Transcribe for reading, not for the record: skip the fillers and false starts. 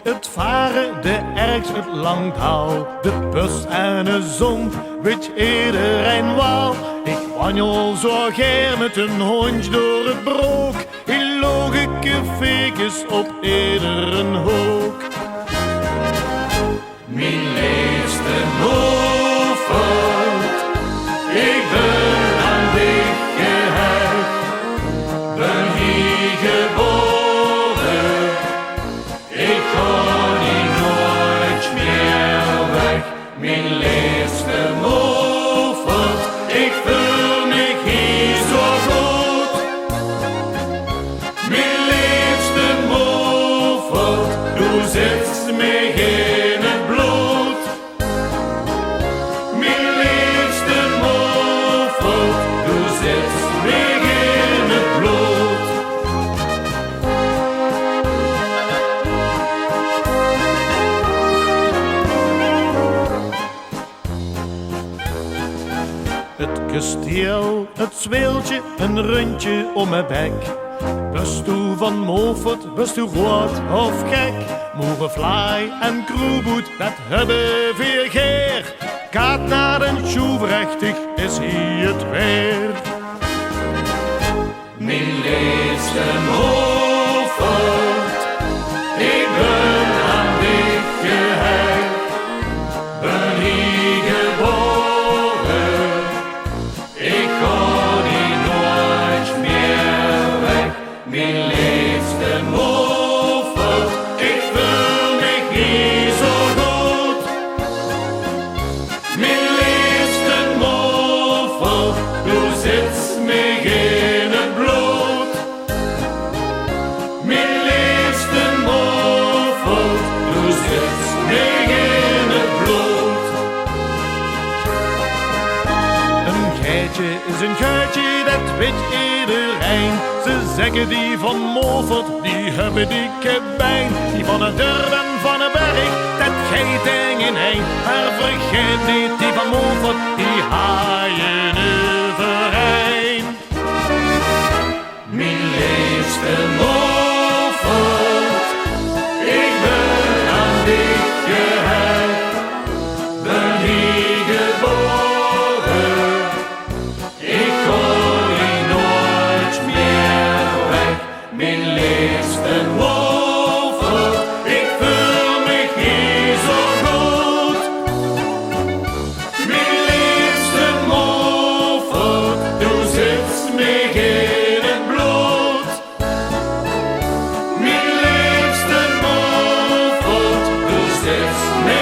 Het varen, de ergs, het langhaal, de bus en de zon, weet iedereen wel. Ik wandel zo ger met een hondje door het broek, in logische veekjes op iedere hoek. Mijn liefste Moffert, ik ben aan dich gehecht, ben hier geboren, ik kan hier nooit meer weg. Mijn liefste Moffert, ik voel me hier zo goed. Mijn liefste Moffert, du zitst me in het bloed. Mijn liefste Moffert, du zitst me in het bloed. Het kasteel, het zweeltje, een rundje om mijn bek. Best u van Moffert, best u groot of gek? Moerenvlaai en kroeboet, dat hebben we geer. Gaat naar den Sjoevrechtig, is hier het weer. Mijn liefste Moffert, ik ben aan dich gehecht, ben hier geboren, ik kan hier nooit meer weg. Mijn liefste Moffert, ik voel me hier zo goed. Mijn liefste Moffert, du zitst me in het bloed. Mijn liefste Moffert, du zitst me in het bloed. Een geitje is een geitje, dat weet iedereen. Ze zeggen die van Moffert, die hebben dikke been. Die van de Durf en van de Berg, dat geit in één. Maar vergeet niet, die van Moffert, die haaien overeen. Mijn liefste Moffert, ik ben aan dich gehecht, ben hier geboren, ik kon hier nooit meer weg. Mijn liefste Moffert, ik voel me hier zo goed. Mijn liefste Moffert, du zitst me in het bloed. Mijn liefste Moffert, du zitst me